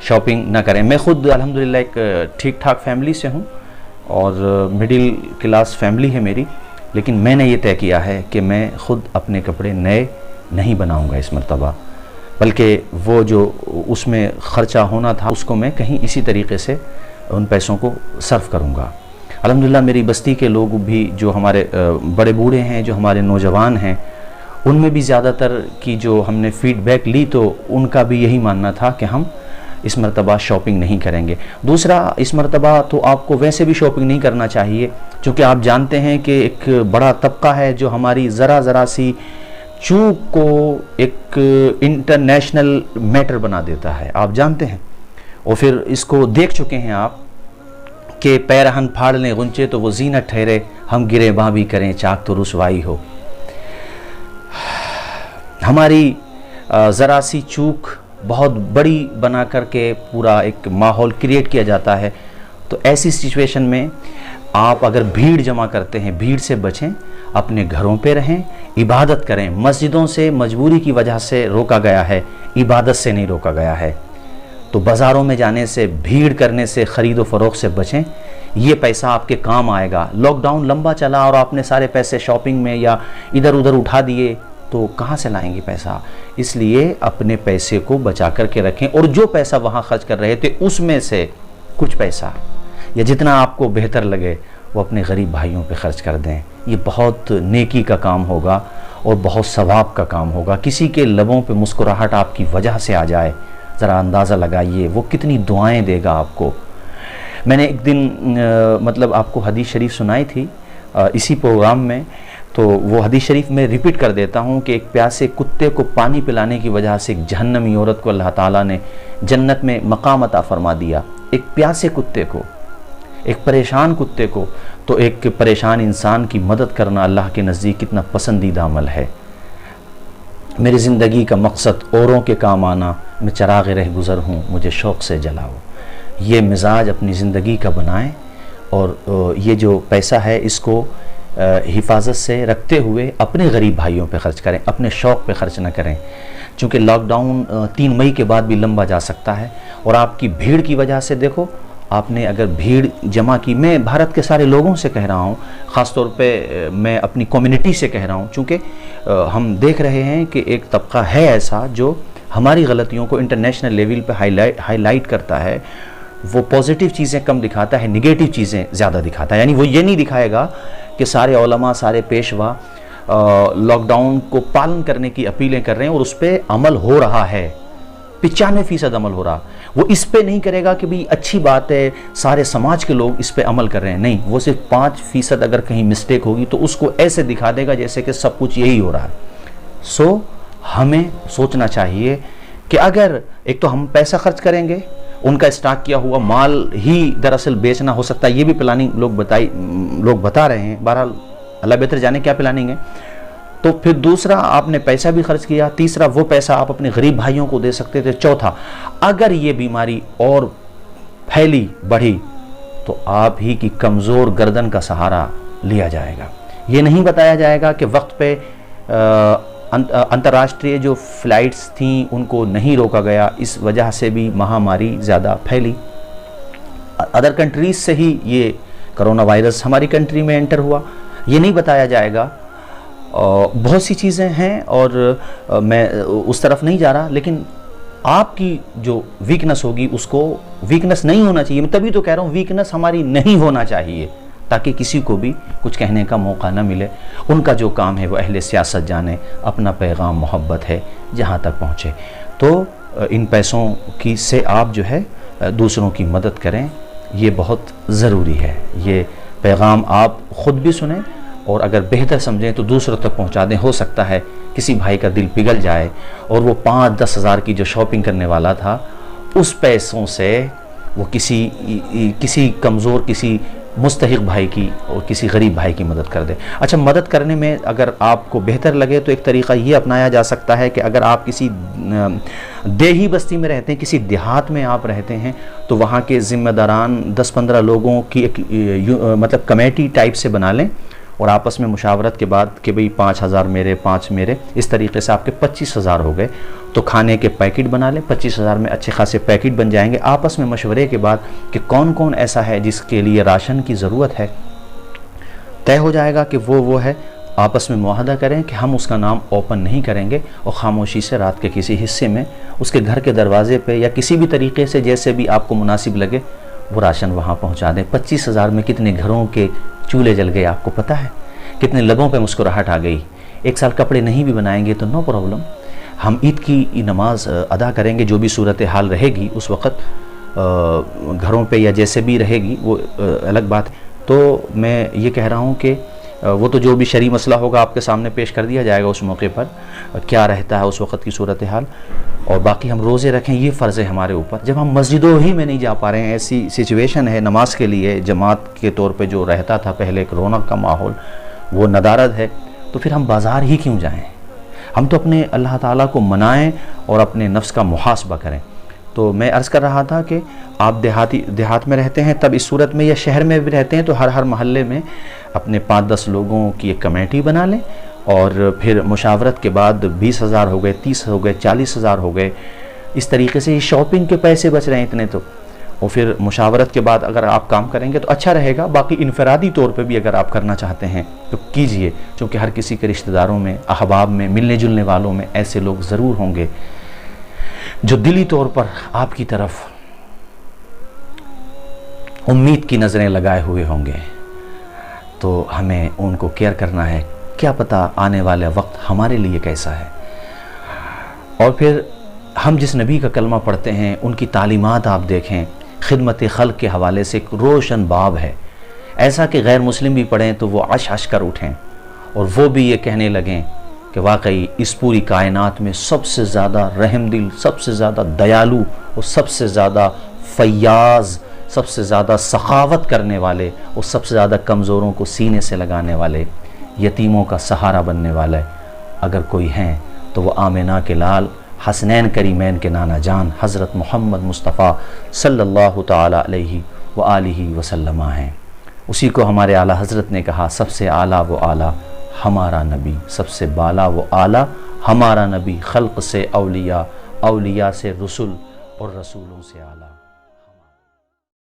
Shopping نہ کریں. میں خود الحمدللہ ایک ٹھیک ٹھاک فیملی سے ہوں اور مڈل کلاس فیملی ہے میری, لیکن میں نے یہ طے کیا ہے کہ میں خود اپنے کپڑے نئے نہیں بناؤں گا اس مرتبہ, بلکہ وہ جو اس میں خرچہ ہونا تھا اس کو میں کہیں اسی طریقے سے ان پیسوں کو صرف کروں گا. الحمدللہ میری بستی کے لوگ بھی جو ہمارے بڑے بوڑھے ہیں, جو ہمارے نوجوان ہیں, ان میں بھی زیادہ تر کی جو ہم نے فیڈ بیک لی تو ان کا بھی یہی ماننا تھا کہ ہم اس مرتبہ شاپنگ نہیں کریں گے. دوسرا, اس مرتبہ تو آپ کو ویسے بھی شاپنگ نہیں کرنا چاہیے, چونکہ آپ جانتے ہیں کہ ایک بڑا طبقہ ہے جو ہماری ذرا سی چوک کو ایک انٹرنیشنل میٹر بنا دیتا ہے, آپ جانتے ہیں, اور پھر اس کو دیکھ چکے ہیں آپ کہ پیرہن پھاڑ لیں غنچے تو وہ زینت ٹھہرے, ہم گرے باں بھی کریں چاک تو رسوائی ہو. ہماری ذرا سی چوک بہت بڑی بنا کر کے پورا ایک ماحول کریٹ کیا جاتا ہے. تو ایسی سچویشن میں آپ اگر بھیڑ جمع کرتے ہیں, بھیڑ سے بچیں, اپنے گھروں پہ رہیں, عبادت کریں. مسجدوں سے مجبوری کی وجہ سے روکا گیا ہے, عبادت سے نہیں روکا گیا ہے. تو بازاروں میں جانے سے, بھیڑ کرنے سے, خرید و فروخت سے بچیں. یہ پیسہ آپ کے کام آئے گا. لاک ڈاؤن لمبا چلا اور آپ نے سارے پیسے شاپنگ میں یا ادھر ادھر اٹھا دیے تو کہاں سے لائیں گے پیسہ؟ اس لیے اپنے پیسے کو بچا کر کے رکھیں, اور جو پیسہ وہاں خرچ کر رہے تھے اس میں سے کچھ پیسہ یا جتنا آپ کو بہتر لگے وہ اپنے غریب بھائیوں پہ خرچ کر دیں. یہ بہت نیکی کا کام ہوگا اور بہت ثواب کا کام ہوگا. کسی کے لبوں پہ مسکراہٹ آپ کی وجہ سے آ جائے, ذرا اندازہ لگائیے وہ کتنی دعائیں دے گا آپ کو. میں نے ایک دن مطلب آپ کو حدیث شریف سنائی تھی اسی پروگرام میں, تو وہ حدیث شریف میں ریپیٹ کر دیتا ہوں کہ ایک پیاسے کتے کو پانی پلانے کی وجہ سے ایک جہنمی عورت کو اللہ تعالیٰ نے جنت میں مقام عطا فرما دیا. ایک پیاسے کتے کو, ایک پریشان کتے کو. تو ایک پریشان انسان کی مدد کرنا اللہ کے نزدیک کتنا پسندیدہ عمل ہے. میری زندگی کا مقصد اوروں کے کام آنا, میں چراغ رہ گزر ہوں, مجھے شوق سے جلاؤ. یہ مزاج اپنی زندگی کا بنائیں, اور یہ جو پیسہ ہے اس کو حفاظت سے رکھتے ہوئے اپنے غریب بھائیوں پہ خرچ کریں, اپنے شوق پہ خرچ نہ کریں. چونکہ لاک ڈاؤن 3 مئی کے بعد بھی لمبا جا سکتا ہے, اور آپ کی بھیڑ کی وجہ سے دیکھو, آپ نے اگر بھیڑ جمع کی, میں بھارت کے سارے لوگوں سے کہہ رہا ہوں, خاص طور پہ میں اپنی کمیونٹی سے کہہ رہا ہوں, چونکہ ہم دیکھ رہے ہیں کہ ایک طبقہ ہے ایسا جو ہماری غلطیوں کو انٹرنیشنل لیول پہ ہائی لائٹ کرتا ہے. وہ پازیٹیو چیزیں کم دکھاتا ہے, نگیٹو چیزیں زیادہ دکھاتا ہے. یعنی وہ یہ نہیں دکھائے گا کہ سارے علماء, سارے پیشوا لاک ڈاؤن کو پالن کرنے کی اپیلیں کر رہے ہیں اور اس پہ عمل ہو رہا ہے, 95% عمل ہو رہا. وہ اس پہ نہیں کرے گا کہ بھی اچھی بات ہے, سارے سماج کے لوگ اس پہ عمل کر رہے ہیں. نہیں, وہ صرف 5% اگر کہیں مسٹیک ہوگی تو اس کو ایسے دکھا دے گا جیسے کہ سب کچھ یہی ہو رہا ہے. ہمیں سوچنا چاہیے کہ اگر ایک تو ہم پیسہ خرچ کریں گے, ان کا اسٹاک کیا ہوا مال ہی دراصل بیچنا ہو سکتا ہے, یہ بھی پلاننگ لوگ بتا رہے ہیں. بہرحال اللہ بہتر جانے کیا پلاننگ ہے. تو پھر دوسرا, آپ نے پیسہ بھی خرچ کیا. تیسرا, وہ پیسہ آپ اپنے غریب بھائیوں کو دے سکتے تھے. چوتھا, اگر یہ بیماری اور پھیلی بڑھی تو آپ ہی کی کمزور گردن کا سہارا لیا جائے گا. یہ نہیں بتایا جائے گا کہ وقت پہ انترراشٹریہ جو فلائٹس تھیں ان کو نہیں روکا گیا, اس وجہ سے بھی مہاماری زیادہ پھیلی. ادر کنٹریز سے ہی یہ کرونا وائرس ہماری کنٹری میں انٹر ہوا, یہ نہیں بتایا جائے گا. بہت سی چیزیں ہیں اور میں اس طرف نہیں جا رہا, لیکن آپ کی جو ویکنس ہوگی اس کو ویکنس نہیں ہونا چاہیے. میں تبھی تو کہہ رہا ہوں ویکنس ہماری نہیں ہونا چاہیے, تاکہ کسی کو بھی کچھ کہنے کا موقع نہ ملے. ان کا جو کام ہے وہ اہل سیاست جانے, اپنا پیغام محبت ہے جہاں تک پہنچے. تو ان پیسوں کی سے آپ جو ہے دوسروں کی مدد کریں, یہ بہت ضروری ہے. یہ پیغام آپ خود بھی سنیں اور اگر بہتر سمجھیں تو دوسروں تک پہنچا دیں. ہو سکتا ہے کسی بھائی کا دل پگھل جائے اور وہ 5-10 ہزار کی جو شاپنگ کرنے والا تھا اس پیسوں سے وہ کسی کمزور, کسی مستحق بھائی کی اور کسی غریب بھائی کی مدد کر دے. اچھا, مدد کرنے میں اگر آپ کو بہتر لگے تو ایک طریقہ یہ اپنایا جا سکتا ہے کہ اگر آپ کسی دیہی بستی میں رہتے ہیں, کسی دیہات میں آپ رہتے ہیں, تو وہاں کے ذمہ داران 10-15 لوگوں کی ایک مطلب کمیٹی ٹائپ سے بنا لیں اور آپس میں مشاورت کے بعد کہ بھئی 5,000 میرے 5 میرے، اس طریقے سے آپ کے 25,000 ہو گئے، تو کھانے کے پیکٹ بنا لیں، 25,000 میں اچھے خاصے پیکٹ بن جائیں گے۔ آپس میں مشورے کے بعد کہ کون کون ایسا ہے جس کے لیے راشن کی ضرورت ہے، طے ہو جائے گا کہ وہ ہے، آپس میں معاہدہ کریں کہ ہم اس کا نام اوپن نہیں کریں گے، اور خاموشی سے رات کے کسی حصے میں اس کے گھر کے دروازے پہ یا کسی بھی طریقے سے جیسے بھی آپ کو مناسب لگے وہ راشن وہاں پہنچا دیں۔ 25,000 میں کتنے گھروں کے چولہے جل گئے آپ کو پتہ ہے، کتنے لبوں پہ مسکراہٹ آ گئی۔ ایک سال کپڑے نہیں بھی بنائیں گے تو نو پرابلم، ہم عید کی نماز ادا کریں گے، جو بھی صورتحال رہے گی اس وقت گھروں پہ یا جیسے بھی رہے گی وہ الگ بات ہے۔ تو میں یہ کہہ رہا ہوں کہ وہ تو جو بھی شرعی مسئلہ ہوگا آپ کے سامنے پیش کر دیا جائے گا اس موقع پر، کیا رہتا ہے اس وقت کی صورتحال، اور باقی ہم روزے رکھیں، یہ فرض ہے ہمارے اوپر۔ جب ہم مسجدوں ہی میں نہیں جا پا رہے ہیں، ایسی سچویشن ہے نماز کے لیے جماعت کے طور پہ جو رہتا تھا پہلے ایک رونق کا ماحول، وہ ندارت ہے، تو پھر ہم بازار ہی کیوں جائیں؟ ہم تو اپنے اللہ تعالیٰ کو منائیں اور اپنے نفس کا محاسبہ کریں۔ تو میں عرض کر رہا تھا کہ آپ دیہات میں رہتے ہیں، تب اس صورت میں، یا شہر میں بھی رہتے ہیں تو ہر محلے میں اپنے 5-10 لوگوں کی ایک کمیٹی بنا لیں، اور پھر مشاورت کے بعد 20,000 ہو گئے، 30 ہو گئے، 40,000 ہو گئے، اس طریقے سے شاپنگ کے پیسے بچ رہے ہیں اتنے، تو اور پھر مشاورت کے بعد اگر آپ کام کریں گے تو اچھا رہے گا۔ باقی انفرادی طور پہ بھی اگر آپ کرنا چاہتے ہیں تو کیجئے، چونکہ ہر کسی کے رشتہ داروں میں، احباب میں، ملنے جلنے والوں میں ایسے لوگ ضرور ہوں گے جو دلی طور پر آپ کی طرف امید کی نظریں لگائے ہوئے ہوں گے، تو ہمیں ان کو کیئر کرنا ہے، کیا پتہ آنے والا وقت ہمارے لیے کیسا ہے۔ اور پھر ہم جس نبی کا کلمہ پڑھتے ہیں ان کی تعلیمات آپ دیکھیں، خدمت خلق کے حوالے سے ایک روشن باب ہے، ایسا کہ غیر مسلم بھی پڑھیں تو وہ عش کر اٹھیں، اور وہ بھی یہ کہنے لگیں کہ واقعی اس پوری کائنات میں سب سے زیادہ رحم دل، سب سے زیادہ دیالو، اور سب سے زیادہ فیاض، سب سے زیادہ سخاوت کرنے والے، اور سب سے زیادہ کمزوروں کو سینے سے لگانے والے، یتیموں کا سہارا بننے والے اگر کوئی ہیں تو وہ آمنہ کے لال، حسنین کریمین کے نانا جان حضرت محمد مصطفیٰ صلی اللہ تعالی علیہ وآلہ وسلم ہیں۔ اسی کو ہمارے اعلیٰ حضرت نے کہا، سب سے اعلیٰ وہ اعلیٰ ہمارا نبی، سب سے بالا وہ اعلیٰ ہمارا نبی، خلق سے اولیاء، اولیاء سے رسول، اور رسولوں سے اعلیٰ۔